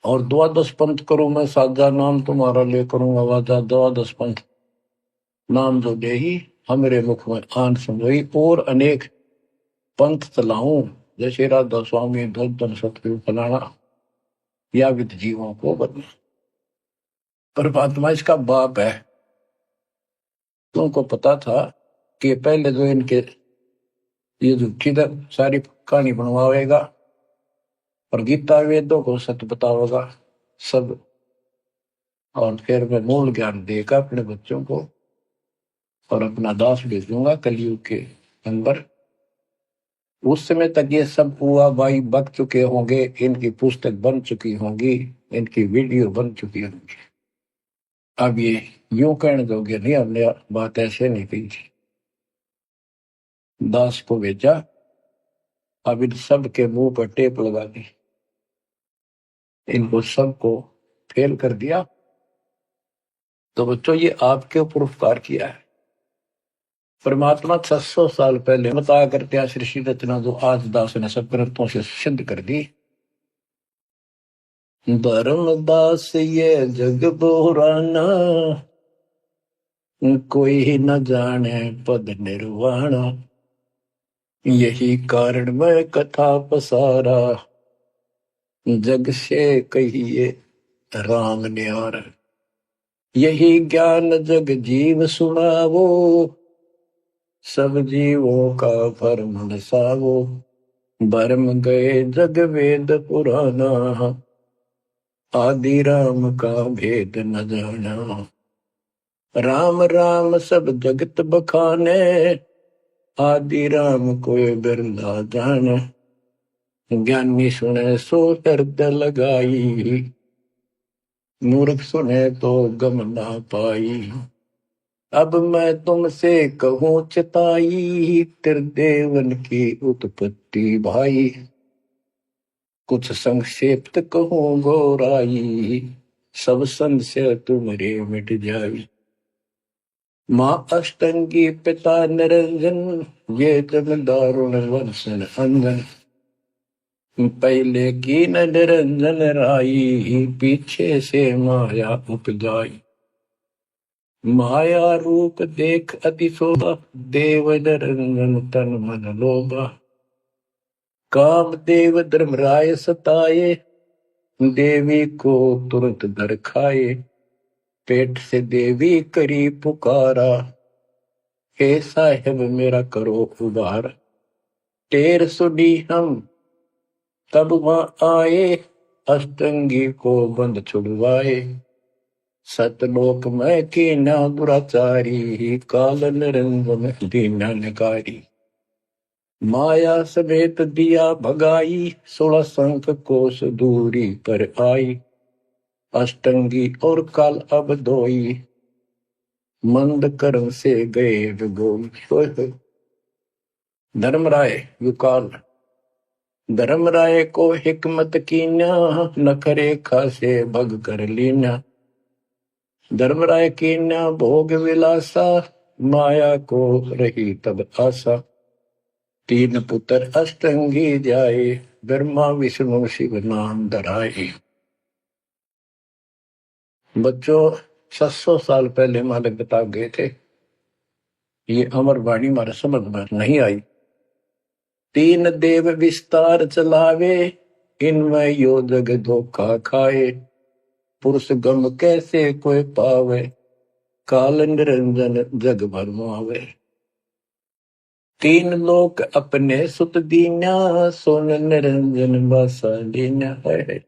और द्वादश पंथ करूं मैं साजा, नाम तुम्हारा ले करूं आवाजा। द्वादश पंथ नाम जो दे ही हमरे मुख में आन संगोई, और अनेक पंथ चलाऊं, जैसे राधा स्वामी धन सतगुरु फलाना, या विद जीवों को बदना। परमात्मा इसका बाप है। तुमको पता था कि पहले जो इनके ये झूठी सारी कहानी बनवाएगा, और गीता वेदों को सत्य बताओगा सब, और फिर मैं मूल ज्ञान देगा अपने बच्चों को, और अपना दास भेजूंगा कलयुग के अंदर। उस समय तक ये सब हुआ भाई बक चुके होंगे, इनकी पुस्तक बन चुकी होंगी, इनकी वीडियो बन चुकी होंगी। अब ये यूं कहने दोगे नहीं, हमने बात ऐसे नहीं कही थी। दास को भेजा, अब इन सब के मुंह पर टेप लगा दी, इनको सबको फेल कर दिया। तो बच्चों ये आपके ऊपर उपकार किया है। परमात्मा 600 साल पहले बताया करते सृष्टि रचना, जो आज दास ने सब ग्रंथों से सिद्ध कर दी। धर्मदास ये जग पुराना, कोई न जाने पद निर्वाणा, यही कारण मैं कथा पसारा, जग से कहिए राम न्यार। यही ज्ञान जग जीव सुनावो, सब जीवों का भरम नसावो। भरम गए जग वेद पुराना, आदि राम का भेद न जाना। राम राम सब जगत बखाने, आदि राम कोई बिरला जाने। ज्ञानी सुने सो हृदय लगाई, मूर्ख सुने तो गम ना पाई। अब मैं तुमसे कहूँ चिताई, त्रिदेवन की उत्पत्ति भाई। कुछ संक्षेप्त कहूँ गौराई, सब संशय तुम्हारे मिट जाई। माँ अष्टंगी पिता निरंजन, ये जग दारुण वर्षण अंजन। पहले की न निरंजन राई, पीछे से माया उपजाई। माया रूप देख अति शोभा, देव निरंजन तन मन लोभा। काम देव धर्मराय सताए, देवी को तुरंत दर खाए। पेट से देवी करी पुकारा, हे साहेब मेरा करो उबार। टेर सुनी हम तब वहां आए, अष्टंगी को बंद छुड़वाए। सतलोक में कीना दुराचारी, काल निरंजन दीना नकारी। माया समेत दिया भगाई, 16 संख कोस दूरी पर आई। अष्टंगी और काल अब दोई, मंद कर्म से गए विगोई। धर्मराय युकाल। धर्मराय को हिकमत कीना, नखरे खासे भग कर लीना। धर्मराय कीना भोग विलासा, माया को रही तब आशा। 3 पुत्र अष्टंगी जाए, ब्रह्मा विष्णु शिव नाम धराए। बच्चों 700 साल पहले मालिक बता गए थे, ये अमर वाणी हमारे समझ में नहीं आई। 3 देव विस्तार चलावे, इनमें यो जग धोखा खाए। पुरुष गम कैसे कोई पावे, काल निरंजन जग भरमावे। 3 लोक अपने सुत दीना, सोन निरंजन बासा लीना है।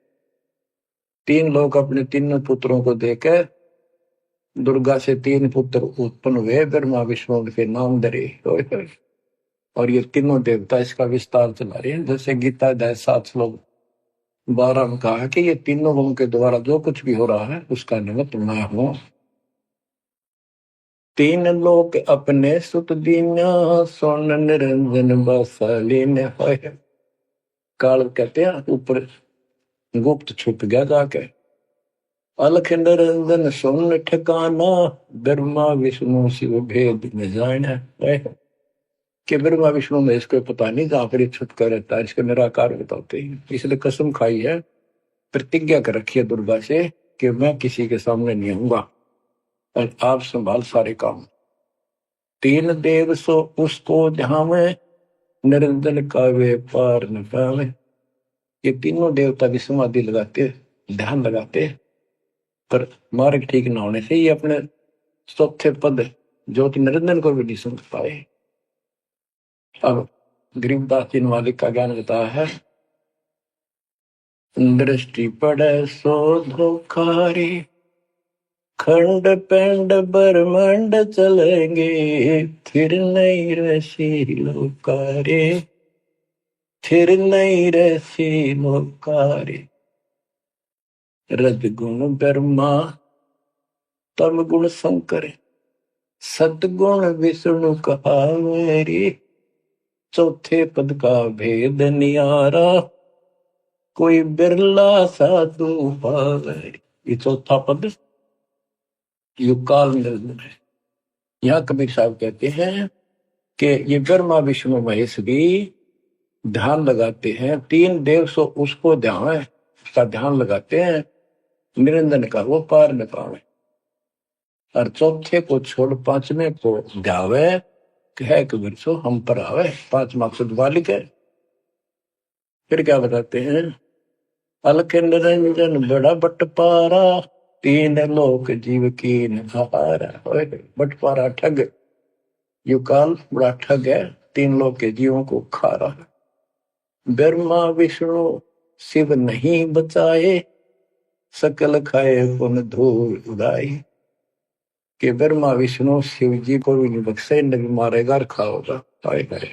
3 लोग अपने तीनों पुत्रों को देकर दुर्गा से 3 पुत्र उत्पन्न हुए, ब्रह्मा विष्णु के नाम धरे। और ये तीनों देवता इसका विस्तार चला रहे हैं। जैसे गीता अध्याय 7 श्लोक 12 में कहा कि ये तीनों लोगों के द्वारा जो कुछ भी हो रहा है उसका निमित्त मैं हूं। 3 लोक अपने सुत दीना, सोन निरंजन बासालीन है। काल कहते हैं ऊपर गुप्त छुप गया जाके। अलख निरंजन सोन ठिकाना, ब्रह्मा विष्णु शिव भेद में जान है। कि ब्रह्मा विष्णु में इसको पता नहीं, जहां पर छुप कर रहता है इसके निराकार बताते हैं। इसलिए कसम खाई है, प्रतिज्ञा कर रखी है दुर्गा से कि मैं किसी के सामने नहीं आऊंगा और आप संभाल सारे काम। 3 देव सो उसको जहां में, निरंजन का वे पार न पावे। ये तीनों देवता भी समाधि लगाते, ध्यान लगाते, पर मार्ग ठीक न होने से ये अपने चौथे पद ज्योति निरंजन को भी नहीं समझ पाए। अब गरीबदास जी मालिक का ज्ञान बताया है। दृष्टि पड़े सो धोखारी, खंड पेंड ब्रह्मांड चलेंगे, फिर नहीं रसी लोकारे, फिर नहीं रसी लोकारे। रजगुण ब्रह्मा तम गुण शंकर, सतगुण विष्णु कहावेरी। चौथे पद का भेद नियारा, कोई बिरला साधु पावे। ये चौथा पद युकाल निरंजन है। यहाँ कबीर साहब कहते हैं कि ये ब्रह्मा विष्णु महेश भी ध्यान लगाते हैं। 3 देव सो उसको ध्यान है, उसका ध्यान लगाते हैं, निरंजन का वो पार न पावे। और चौथे को छोड़ 5वें को ध्यावे, कह कबीर सो हम पर आवे। 5 मकसद वालिक है। फिर क्या बताते हैं, अलख निरंजन बड़ा बटपारा, 3 लोक जीव की नहारा। बटपारा ठग, युकाल बड़ा ठग है, 3 लोक के जीवों को खा रहा है। ब्रह्मा विष्णु शिव नहीं बचाए, सकल खाए पुन धूल उड़ाए। कि ब्रह्मा विष्णु शिव जी को भी नहीं बख्शे, न भी मारेगा और खाओगा। हाय हाय।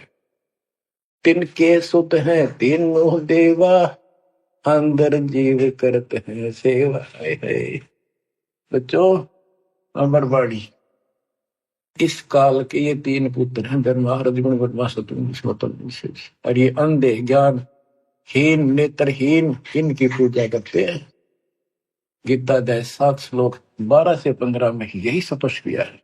तिनके सुत हैं तीनों देवा, अंदर जीव करते हैं सेवा। हाय हाय। बच्चों, अमरवाड़ी इस काल के ये तीन पुत्र हैं, ब्रह्मा रजगुण ब्रह्मा सतगुण विष्णु विशेष। और ये अंधे ज्ञान हीन नेत्रहीन इनकी पूजा करते हैं। गीता अध्याय 7 श्लोक 12 से 15 में यही स्पष्ट किया है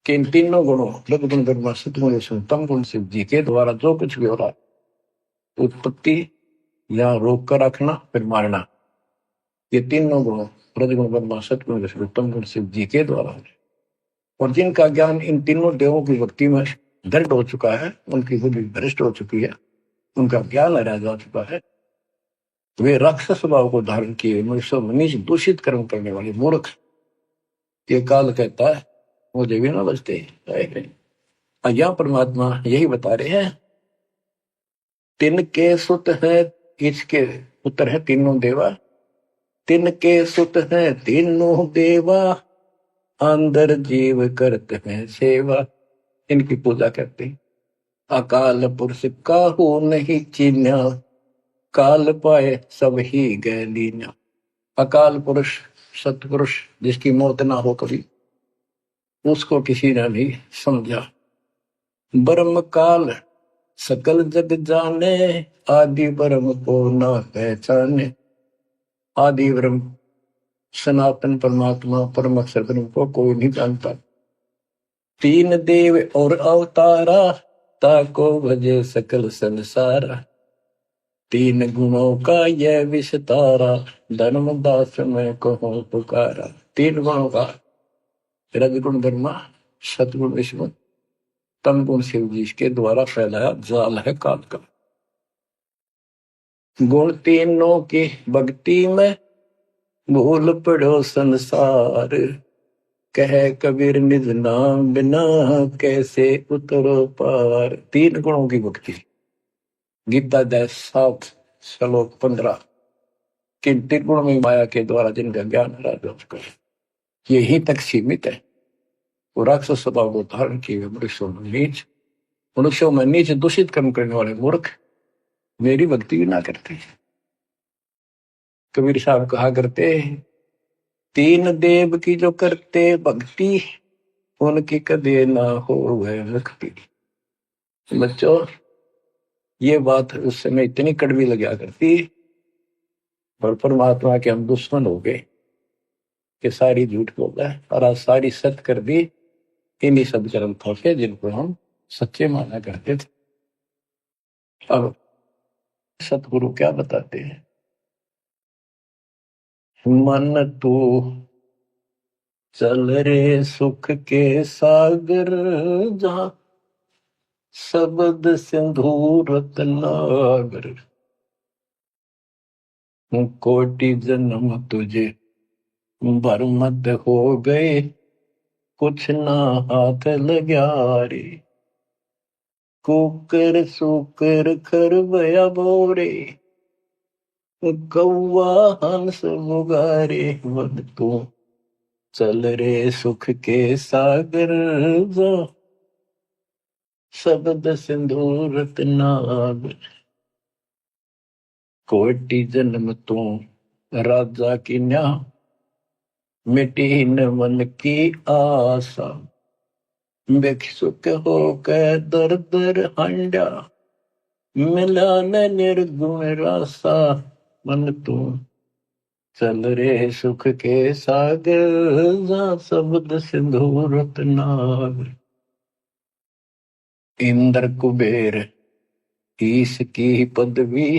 कि इन तीनों गुणों रजगुण ब्रह्मा सतगुण विष्णु तम गुण शिव जी के द्वारा जो कुछ भी हो रहा है, उत्पत्ति या रोक कर रखना फिर मारना, ये तीनों गुणों रजगुण ब्रह्मा सतगुण विष्णु तम गुण शिव जी के द्वारा है। और जिनका ज्ञान इन तीनों देवों की भक्ति में दृढ़ हो चुका है, उनकी बुद्धि भ्रष्ट हो चुकी है, उनका ज्ञान हरा जा चुका है, वे राक्षस स्वभाव को धारण किए मनुष्य नीच दूषित कर्म करने वाले मूर्ख, ये काल कहता है मुझे भी ना बचते। यहाँ परमात्मा यही बता रहे हैं, तिनके सुत है, इसके पुत्र है तीनों देवा, तिनके सुत है तीनों देवा, अंदर जीव करते हैं सेवा। इनकी पूजा करते हैं। अकाल पुरुष काहू नहीं चीन्या, काल पाए सब ही गए लीन्या। अकाल पुरुष सतपुरुष जिसकी मौत ना हो कभी, उसको किसी ने नहीं समझा। ब्रह्म काल सकल जग जाने, आदि ब्रह्म को ना पहचाने। आदि ब्रह्म सनातन परमात्मा परम अक्षर ब्रह्म को कोई नहीं जानता। तीन देव और अवतारा, ताको भजे सकल संसारा। तीन गुणों का यह विस्तारा, धर्मदास में कहूं पुकारा। तीन गुणों का रजगुण ब्रह्मा सतगुण विष्णु तम गुण शिव जी के द्वारा फैलाया जाल है काल का। गुण तीनों की भक्ति में भूल पड़ो संसार, कह कबीर निज नाम बिना कैसे उतरो पार। तीन गुणों की भक्ति, गीता अध्याय 7 श्लोक 15। किन तीन गुणों में माया के द्वारा जिनका ज्ञान हरा चुका है, यही तक सीमित है। वो राक्षस स्वभाव को धारण किए मनुष्यों में नीच दूषित कर्म करने वाले मूर्ख मेरी भक्ति भी ना करते। कबीर साहब कहा करते, तीन देव की जो करते भक्ति, उनकी कदे ना हो वह मुक्ति। बच्चों, ये बात उस समय इतनी कड़वी लगा करती, और परमात्मा के हम दुश्मन हो गए कि सारी झूठ बोला है और आज सारी सत्य कर दी इन्हीं सदग्रंथों के जिनको हम सच्चे माना करते थे। अब सतगुरु क्या बताते हैं, मन तू चल रे सुख के सागर, जहां शब्द सिंधु रत्नागर। कोटि जन्म तुझे बर्मद हो गए, कुछ ना हाथ लग्या रे। कुकर सुकर खरबया बोरे, कौआ हंस मुगारे। मन तू चल रे सुख के सागर, शब्द सिंधु रत्नागर। कोटि जन्म तू राजा की न्या, मिटी न मन की आशा। भिक्षुक होकर दर दर हंडा, मिला न निर्गुण रासा। मन तू चल रे सुख के सागर, जा शब्द सिंधु रत्नागर। इंद्र कुबेर ईश की पदवी,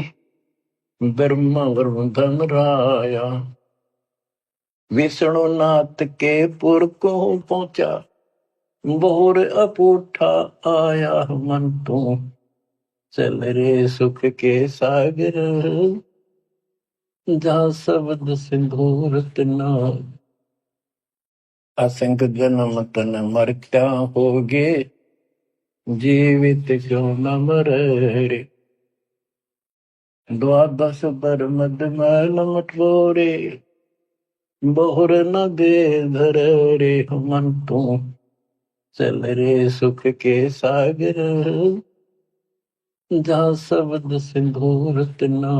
ब्रह्मा वरुण धन राया। विष्णुनाथ के पुर को पहुंचा, बोर अपूठा आया। मन तू चल रे सुख के सागर, जहाँ शब्द सिंधु रत्नागर। असंख्य जन्म तन मरता होगे, जीवित क्यों न मरे रे। द्वादश बर मद मैल मटोरे, बहुर न दे धर रे मन तू, चल रे सुख के सागर, जहाँ शब्द सिंदूर तना,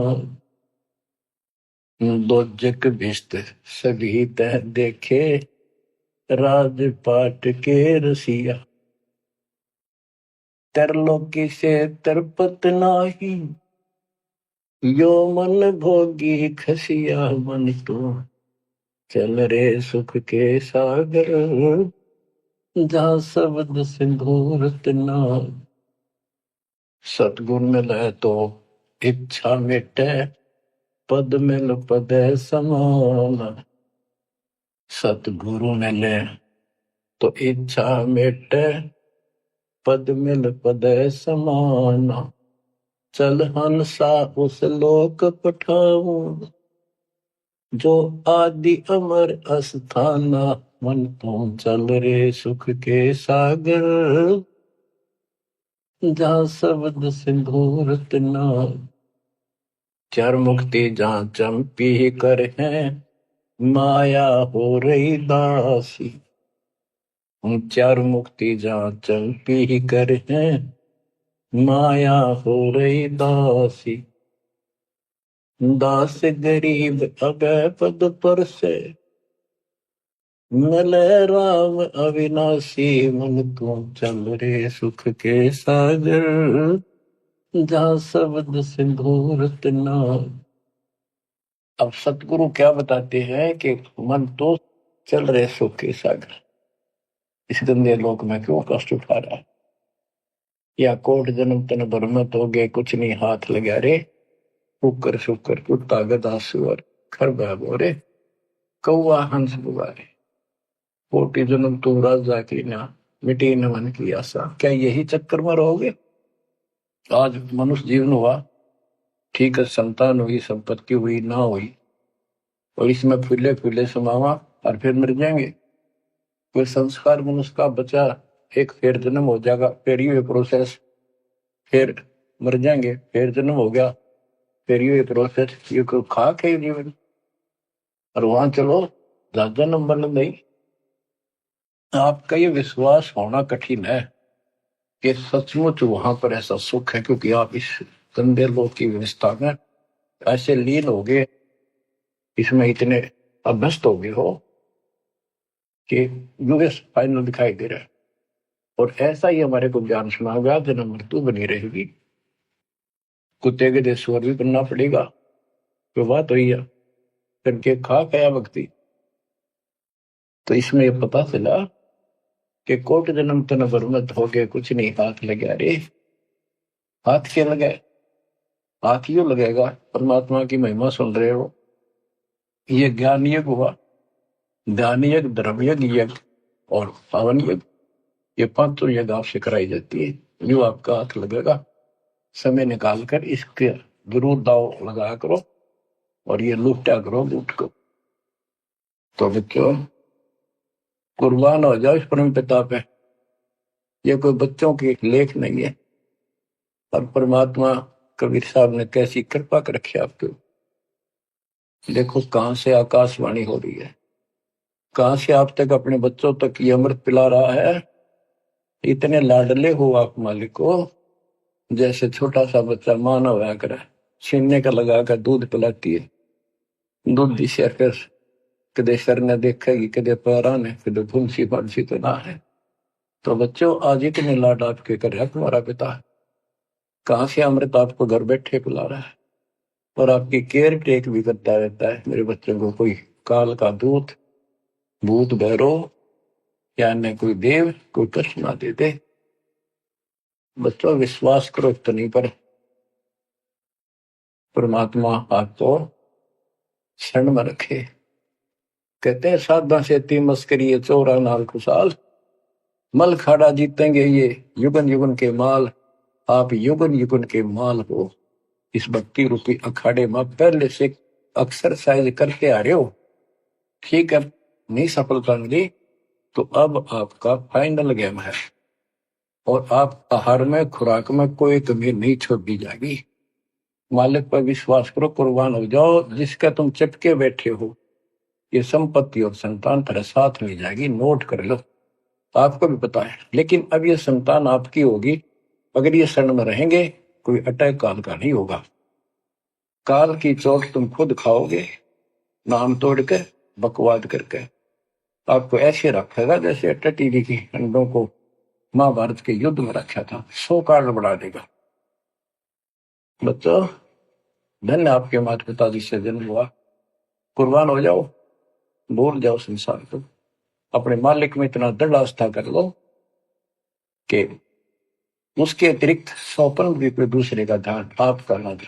दोजक भिष्ट सभी तह देखे, राजपाट के रसिया, तरलोकी से तरपत नाही, यो मन भोगी खसिया मन तू, चल रे सुख के सागर, जहाँ शब्द सिंदूर तना। सतगुण मिले तो इच्छा मिटे, पद मिल पद समान, सतगुरु मिले तो इच्छा मिटे, पद मिल पद समान, चल हंसा उस लोक पठाऊं, जो आदि अमर अस्थाना, मन तुम चल रे सुख के सागर, जहाँ शब्द सिंदूर तना। चार मुक्ति जहाँ चंपी कर है, माया हो रही दासी, चार मुक्ति जहाँ चंपी कर है, माया हो रही दासी, दास गरीब अगय पद पर से, मिले राम अविनाशी, मन तू चल रे सुख के सागर, जहाँ शब्द सिंदूर तना। अब सतगुरु क्या बताते हैं कि मन तो चल रहे सुख के सागर, इस गंदे लोक में क्यों कष्ट उठा रहा है, या कोट जन्म तन भ्रमित हो गए, कुछ नहीं हाथ लगा रे, कुकर शुकर कुत्ता गधा सुअर खरबा बोरे, कौआ हंस बुआरे, कोटि जन्म तू राजा की ना, मिटी न मन की आशा। क्या यही चक्कर में रहोगे? आज मनुष्य जीवन हुआ, ठीक है, संतान हुई, संपत्ति हुई ना हुई, और इसमें फूले फूले समावा और फिर मर जाएंगे। कोई संस्कार मनुष्य का बचा, एक फिर जन्म हो जाएगा, फिर ये प्रोसेस, फिर मर जाएंगे, फिर जन्म हो गया, फिर ये प्रोसेस, ये कोई खाक है जीवन। और वहां चलो ज्यादा नंबर नहीं, आपका ये विश्वास होना कठिन है कि सचमुच वहां पर ऐसा सुख है, क्योंकि आप इस गंदे लोक की व्यवस्था में ऐसे लीन हो गए, इसमें इतने अभ्यस्त हो गए हो कि यूएस फाइनल दिखाई दे रहा है। और ऐसा ही हमारे को ज्ञान सुना गया, जन्म मृत्यु बनी रहेगी, कुत्ते के देश स्वर भी बनना पड़ेगा, तो बात हुई है, करके खा गया भक्ति। तो इसमें यह पता चला कि कोट जन्म तन बर्मत हो गए, कुछ नहीं हाथ लगा रे। हाथ क्या लगे? हाथ यूं लगेगा, परमात्मा की महिमा सुन रहे हो, ये ज्ञान यज्ञ हुआ, ध्यान यज्ञ, धर्म यज्ञ और पावन यज्ञ, ये पांचों यज्ञ आपसे कराई जाती है। जो आपका हाथ लगेगा, समय निकाल कर इसके जरूर दाव लगा करो, और ये लूटा करो लूट को। तो बच्चों, कुर्बान हो जाओ इस परम पिता पे, ये कोई बच्चों की लेख नहीं है। और परमात्मा कबीर साहब ने कैसी कृपा कर रखी आपके, देखो कहां से आकाशवाणी हो रही है, कहां से आप तक अपने बच्चों तक ये अमृत पिला रहा है। इतने लाडले हो आप मालिक को, जैसे छोटा सा बच्चा माना हुआ कर छीनने का लगा कर दूध पिलाती है, दूध दिशा फिर कदे सर ने देखेगी, कदे पैरा ने, कदे फुंसी फंसी तो ना है। तो बच्चों, आज इतने लाड आपके कर रहा तुम्हारा पिता, कहां से अमृत आपको घर बैठे पिला रहा है, और आपकी केयर टेक भी करता रहता है। मेरे बच्चों को कोई काल का दूत, भूत भैरव या अन्य कोई देव कोई कष्ट ना दे दे। बच्चों, विश्वास करो इतनी पर, परमात्मा आपको शरण में रखे। कहते हैं साधा से ती मस्करी चौरा नाल खुशाल, मल खाड़ा जीतेंगे ये युगन युगन के माल। आप युगन युगन के माल हो, इस भक्ति रूपी अखाड़े में पहले से एक्सरसाइज करके आ रहे हो, ठीक है, नहीं सफलता मिली तो अब आपका फाइनल गेम है, और आप आहार में खुराक में कोई कमी नहीं छोड़ दी जाएगी। मालिक पर विश्वास करो, कुर्बान हो जाओ। जिसका तुम चिपके बैठे हो, ये संपत्ति और संतान तेरे साथ में जाएगी, नोट कर लो। आपको भी पता है, लेकिन अब ये संतान आपकी होगी अगर ये शरण में रहेंगे। कोई अटैक काल का नहीं होगा। काल की चोट तुम खुद खाओगे, नाम तोड़ के, बकवाद करके। आपको ऐसे रखेगा जैसे टटीरी की अंडों को महाभारत के युद्ध में रखा था। 100 काल बढ़ा देगा। बच्चों, धन्य आपके माता पिता जिससे जन्म हुआ। कुर्बान हो जाओ, भूल जाओ संसार को। अपने मालिक में इतना दृढ़ आस्था कर लो कि उसके अतिरिक्त स्वप्न में भी कोई दूसरे का ध्यान आपका ना दे,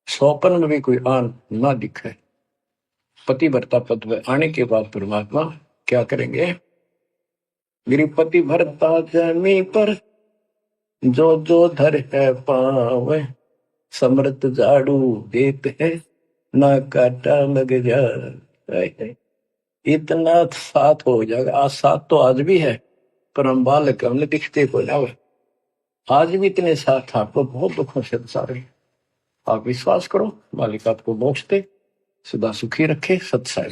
स्वप्न में भी कोई आन ना दिखे। पतिव्रता पद में आने के बाद परमात्मा क्या करेंगे? गिरिपति भरता जमी पर जो जो धर है पावे, समृत झाड़ू देते है ना काटा लग जाए। इतना साथ हो जाएगा। आज साथ तो आज भी है, पर हम बालक हमने दिखते को जावे। आज भी इतने साथ आपको बहुत दुखों से सारे। आप विश्वास करो, मालिक आपको मोक्ष दे, सदा सुखी रखे। सत्संग।